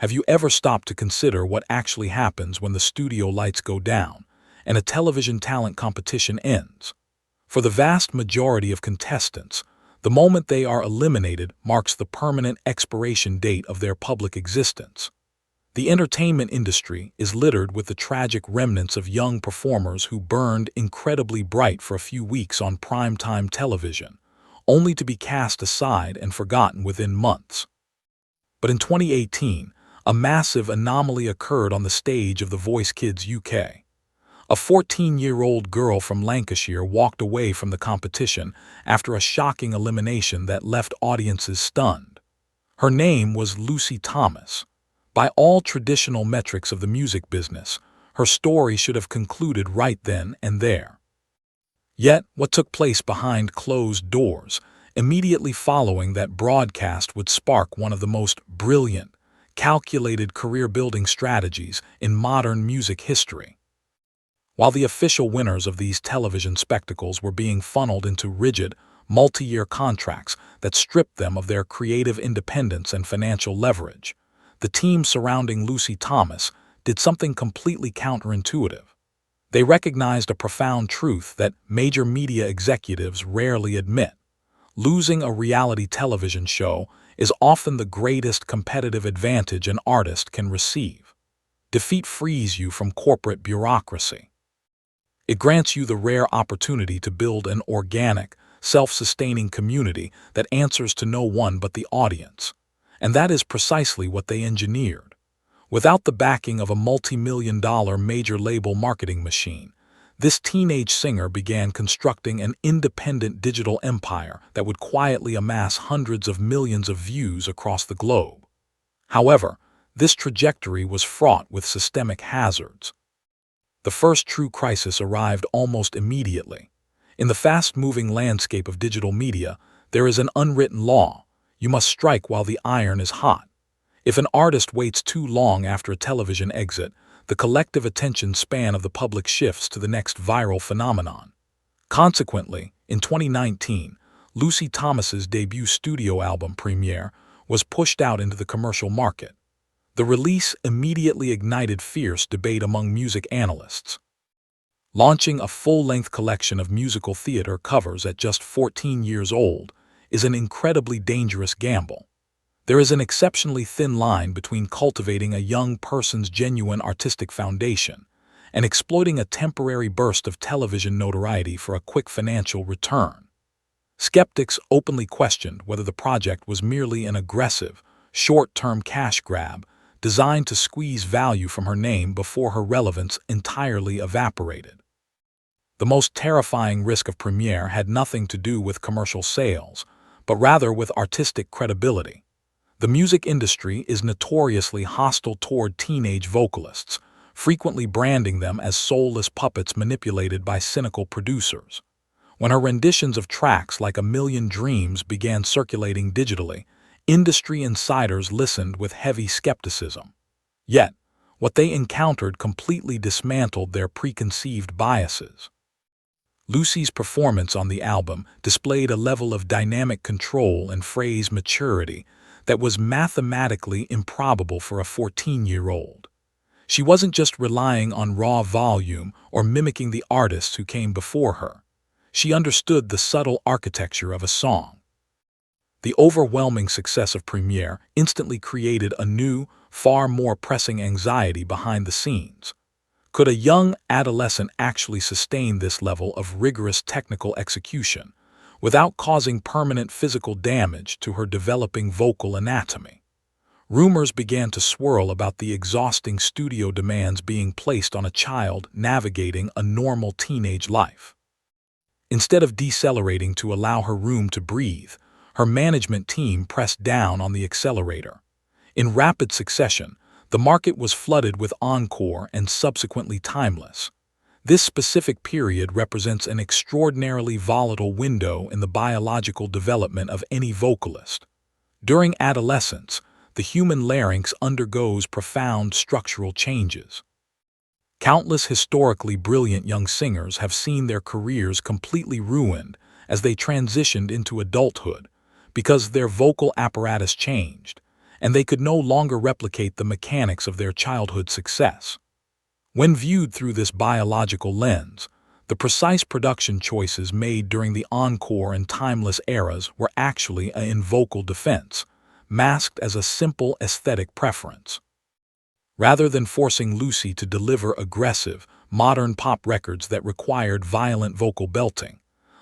Have you ever stopped to consider what actually happens when the studio lights go down and a television talent competition ends? For the vast majority of contestants, the moment they are eliminated marks the permanent expiration date of their public existence. The entertainment industry is littered with the tragic remnants of young performers who burned incredibly bright for a few weeks on primetime television, only to be cast aside and forgotten within months. But in 2018, a massive anomaly occurred on the stage of The Voice Kids UK. A 14-year-old girl from Lancashire walked away from the competition after a shocking elimination that left audiences stunned. Her name was Lucy Thomas. By all traditional metrics of the music business, her story should have concluded right then and there. Yet, what took place behind closed doors, immediately following that broadcast, would spark one of the most brilliant, calculated career-building strategies in modern music history. While the official winners of these television spectacles were being funneled into rigid, multi-year contracts that stripped them of their creative independence and financial leverage, the team surrounding Lucy Thomas did something completely counterintuitive. They recognized a profound truth that major media executives rarely admit. Losing a reality television show is often the greatest competitive advantage an artist can receive. Defeat frees you from corporate bureaucracy. It grants you the rare opportunity to build an organic, self-sustaining community that answers to no one but the audience. And that is precisely what they engineered. Without the backing of a multi-million-dollar major label marketing machine, this teenage singer began constructing an independent digital empire that would quietly amass hundreds of millions of views across the globe. However, this trajectory was fraught with systemic hazards. The first true crisis arrived almost immediately. In the fast-moving landscape of digital media, there is an unwritten law: you must strike while the iron is hot. If an artist waits too long after a television exit, the collective attention span of the public shifts to the next viral phenomenon. Consequently, in 2019, Lucy Thomas's debut studio album Premiere was pushed out into the commercial market. The release immediately ignited fierce debate among music analysts. Launching a full-length collection of musical theater covers at just 14 years old is an incredibly dangerous gamble. There is an exceptionally thin line between cultivating a young person's genuine artistic foundation and exploiting a temporary burst of television notoriety for a quick financial return. Skeptics openly questioned whether the project was merely an aggressive, short-term cash grab designed to squeeze value from her name before her relevance entirely evaporated. The most terrifying risk of Premiere had nothing to do with commercial sales, but rather with artistic credibility. The music industry is notoriously hostile toward teenage vocalists, frequently branding them as soulless puppets manipulated by cynical producers. When her renditions of tracks like A Million Dreams began circulating digitally, industry insiders listened with heavy skepticism. Yet, what they encountered completely dismantled their preconceived biases. Lucy's performance on the album displayed a level of dynamic control and phrase maturity that was mathematically improbable for a 14-year-old. She wasn't just relying on raw volume or mimicking the artists who came before her. She understood the subtle architecture of a song. The overwhelming success of Premiere instantly created a new, far more pressing anxiety behind the scenes. Could a young adolescent actually sustain this level of rigorous technical execution without causing permanent physical damage to her developing vocal anatomy? Rumors began to swirl about the exhausting studio demands being placed on a child navigating a normal teenage life. Instead of decelerating to allow her room to breathe, her management team pressed down on the accelerator. In rapid succession, the market was flooded with encore and subsequently Timeless. This specific period represents an extraordinarily volatile window in the biological development of any vocalist. During adolescence, the human larynx undergoes profound structural changes. Countless historically brilliant young singers have seen their careers completely ruined as they transitioned into adulthood because their vocal apparatus changed, and they could no longer replicate the mechanics of their childhood success. When viewed through this biological lens, the precise production choices made during the encore and timeless eras were actually in vocal defense, masked as a simple aesthetic preference. Rather than forcing Lucy to deliver aggressive, modern pop records that required violent vocal belting,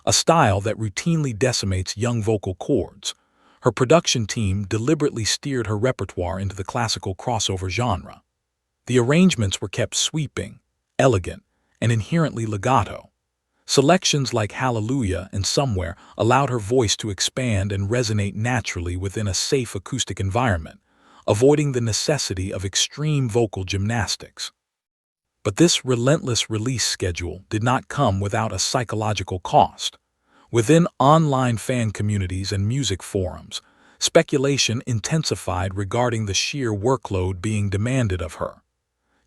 a style that routinely decimates young vocal cords, her production team deliberately steered her repertoire into the classical crossover genre. The arrangements were kept sweeping, elegant, and inherently legato. Selections like Hallelujah and Somewhere allowed her voice to expand and resonate naturally within a safe acoustic environment, avoiding the necessity of extreme vocal gymnastics. But this relentless release schedule did not come without a psychological cost. Within online fan communities and music forums, speculation intensified regarding the sheer workload being demanded of her.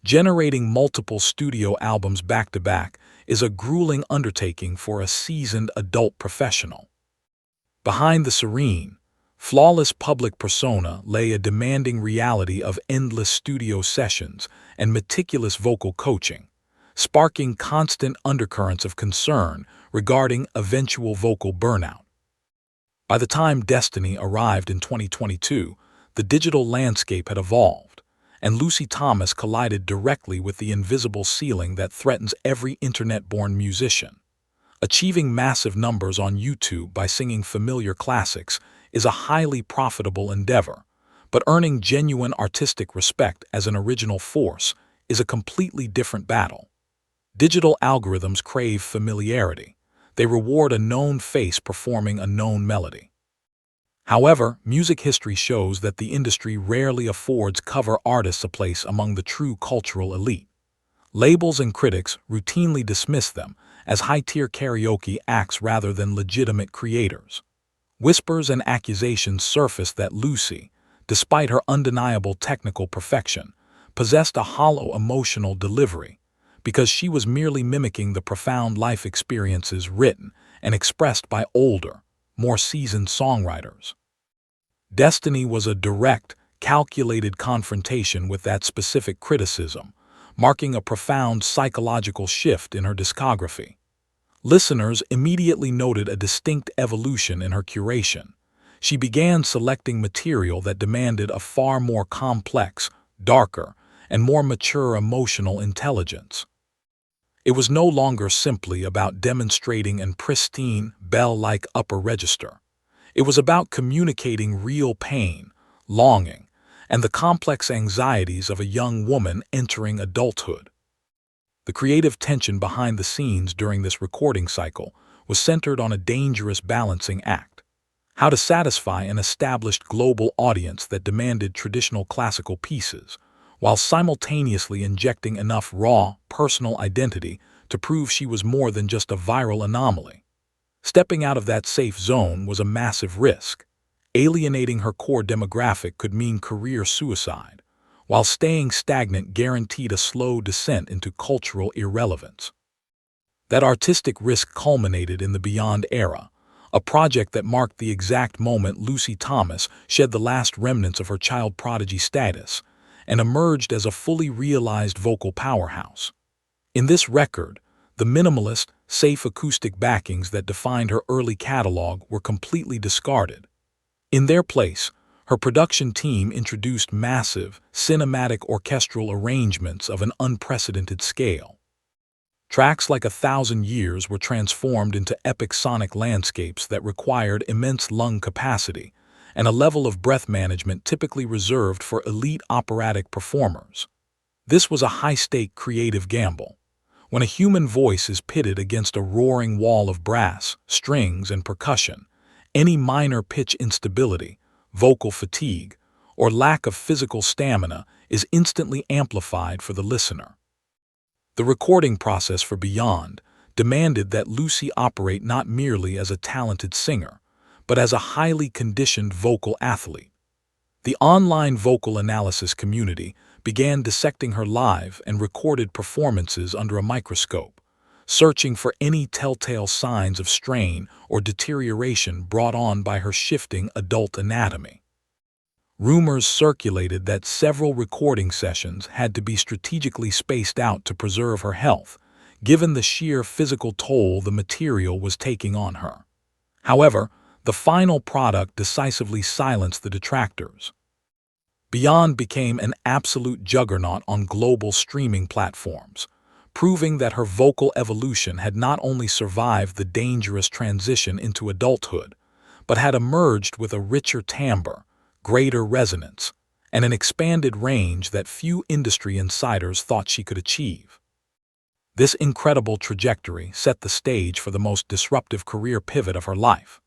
Generating multiple studio albums back-to-back is a grueling undertaking for a seasoned adult professional. Behind the serene, flawless public persona lay a demanding reality of endless studio sessions and meticulous vocal coaching, sparking constant undercurrents of concern regarding eventual vocal burnout. By the time Destiny arrived in 2022, the digital landscape had evolved, and Lucy Thomas collided directly with the invisible ceiling that threatens every internet-born musician. Achieving massive numbers on YouTube by singing familiar classics is a highly profitable endeavor, but earning genuine artistic respect as an original force is a completely different battle. Digital algorithms crave familiarity. They reward a known face performing a known melody. However, music history shows that the industry rarely affords cover artists a place among the true cultural elite. Labels and critics routinely dismiss them as high-tier karaoke acts rather than legitimate creators. Whispers and accusations surfaced that Lucy, despite her undeniable technical perfection, possessed a hollow emotional delivery because she was merely mimicking the profound life experiences written and expressed by older, more seasoned songwriters. Destiny was a direct, calculated confrontation with that specific criticism, marking a profound psychological shift in her discography. Listeners immediately noted a distinct evolution in her curation. She began selecting material that demanded a far more complex, darker, and more mature emotional intelligence. It was no longer simply about demonstrating an pristine, bell-like upper register. It was about communicating real pain, longing, and the complex anxieties of a young woman entering adulthood. The creative tension behind the scenes during this recording cycle was centered on a dangerous balancing act: how to satisfy an established global audience that demanded traditional classical pieces, while simultaneously injecting enough raw, personal identity to prove she was more than just a viral anomaly. Stepping out of that safe zone was a massive risk. Alienating her core demographic could mean career suicide, while staying stagnant guaranteed a slow descent into cultural irrelevance. That artistic risk culminated in the Beyond era, a project that marked the exact moment Lucy Thomas shed the last remnants of her child prodigy status and emerged as a fully realized vocal powerhouse. In this record, the minimalist, safe acoustic backings that defined her early catalog were completely discarded. In their place, her production team introduced massive, cinematic orchestral arrangements of an unprecedented scale. Tracks like 1,000 Years were transformed into epic sonic landscapes that required immense lung capacity and a level of breath management typically reserved for elite operatic performers. This was a high-stake creative gamble. When a human voice is pitted against a roaring wall of brass, strings, and percussion, any minor pitch instability, vocal fatigue, or lack of physical stamina is instantly amplified for the listener. The recording process for Beyond demanded that Lucy operate not merely as a talented singer, but as a highly conditioned vocal athlete. The online vocal analysis community began dissecting her live and recorded performances under a microscope, searching for any telltale signs of strain or deterioration brought on by her shifting adult anatomy. Rumors circulated that several recording sessions had to be strategically spaced out to preserve her health, given the sheer physical toll the material was taking on her. However, the final product decisively silenced the detractors. Beyond became an absolute juggernaut on global streaming platforms, proving that her vocal evolution had not only survived the dangerous transition into adulthood, but had emerged with a richer timbre, greater resonance, and an expanded range that few industry insiders thought she could achieve. This incredible trajectory set the stage for the most disruptive career pivot of her life.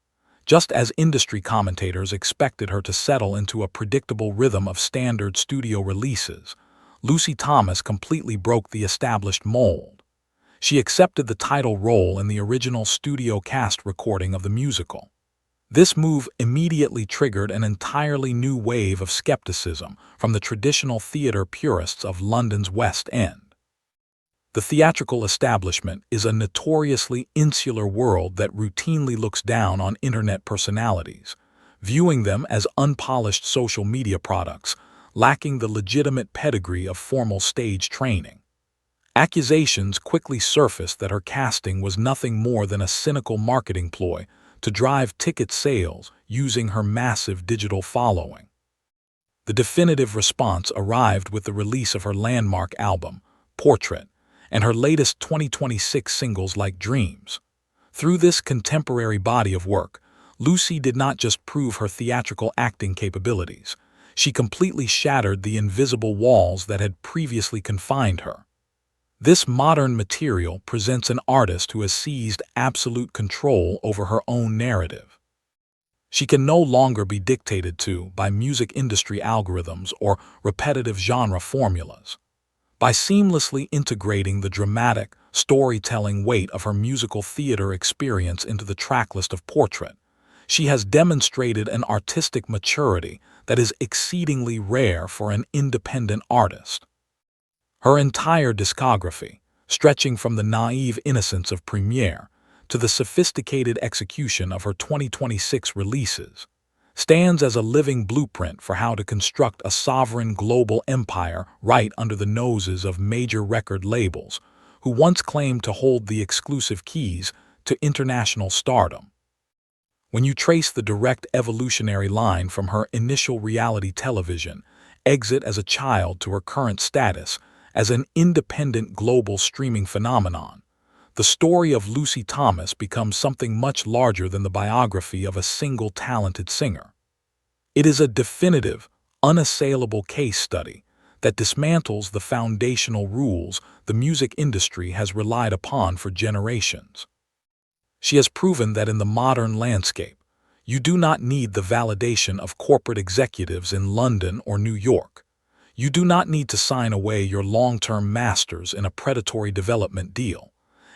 Just as industry commentators expected her to settle into a predictable rhythm of standard studio releases, Lucy Thomas completely broke the established mold. She accepted the title role in the original studio cast recording of the musical. This move immediately triggered an entirely new wave of skepticism from the traditional theater purists of London's West End. The theatrical establishment is a notoriously insular world that routinely looks down on internet personalities, viewing them as unpolished social media products, lacking the legitimate pedigree of formal stage training. Accusations quickly surfaced that her casting was nothing more than a cynical marketing ploy to drive ticket sales using her massive digital following. The definitive response arrived with the release of her landmark album, Portrait, and her latest 2026 singles like Dreams. Through this contemporary body of work, Lucy did not just prove her theatrical acting capabilities, she completely shattered the invisible walls that had previously confined her. This modern material presents an artist who has seized absolute control over her own narrative. She can no longer be dictated to by music industry algorithms or repetitive genre formulas. By seamlessly integrating the dramatic, storytelling weight of her musical theater experience into the tracklist of Portrait, she has demonstrated an artistic maturity that is exceedingly rare for an independent artist. Her entire discography, stretching from the naive innocence of Premiere to the sophisticated execution of her 2026 releases, stands as a living blueprint for how to construct a sovereign global empire right under the noses of major record labels, who once claimed to hold the exclusive keys to international stardom. When you trace the direct evolutionary line from her initial reality television exit as a child to her current status as an independent global streaming phenomenon, the story of Lucy Thomas becomes something much larger than the biography of a single talented singer. It is a definitive, unassailable case study that dismantles the foundational rules the music industry has relied upon for generations. She has proven that in the modern landscape, you do not need the validation of corporate executives in London or New York. You do not need to sign away your long-term masters in a predatory development deal.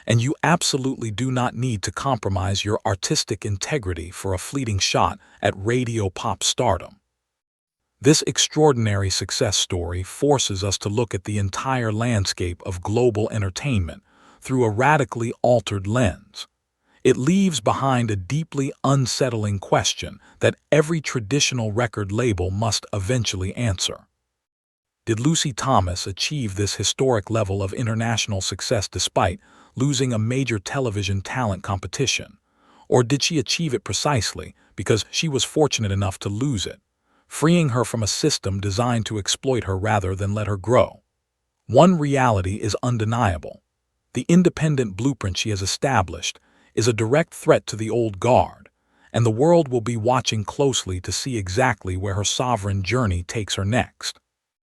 And you absolutely do not need to compromise your artistic integrity for a fleeting shot at radio pop stardom. This extraordinary success story forces us to look at the entire landscape of global entertainment through a radically altered lens. It leaves behind a deeply unsettling question that every traditional record label must eventually answer. Did Lucy Thomas achieve this historic level of international success despite losing a major television talent competition? Or did she achieve it precisely because she was fortunate enough to lose it, freeing her from a system designed to exploit her rather than let her grow? One reality is undeniable. The independent blueprint she has established is a direct threat to the old guard, and the world will be watching closely to see exactly where her sovereign journey takes her next.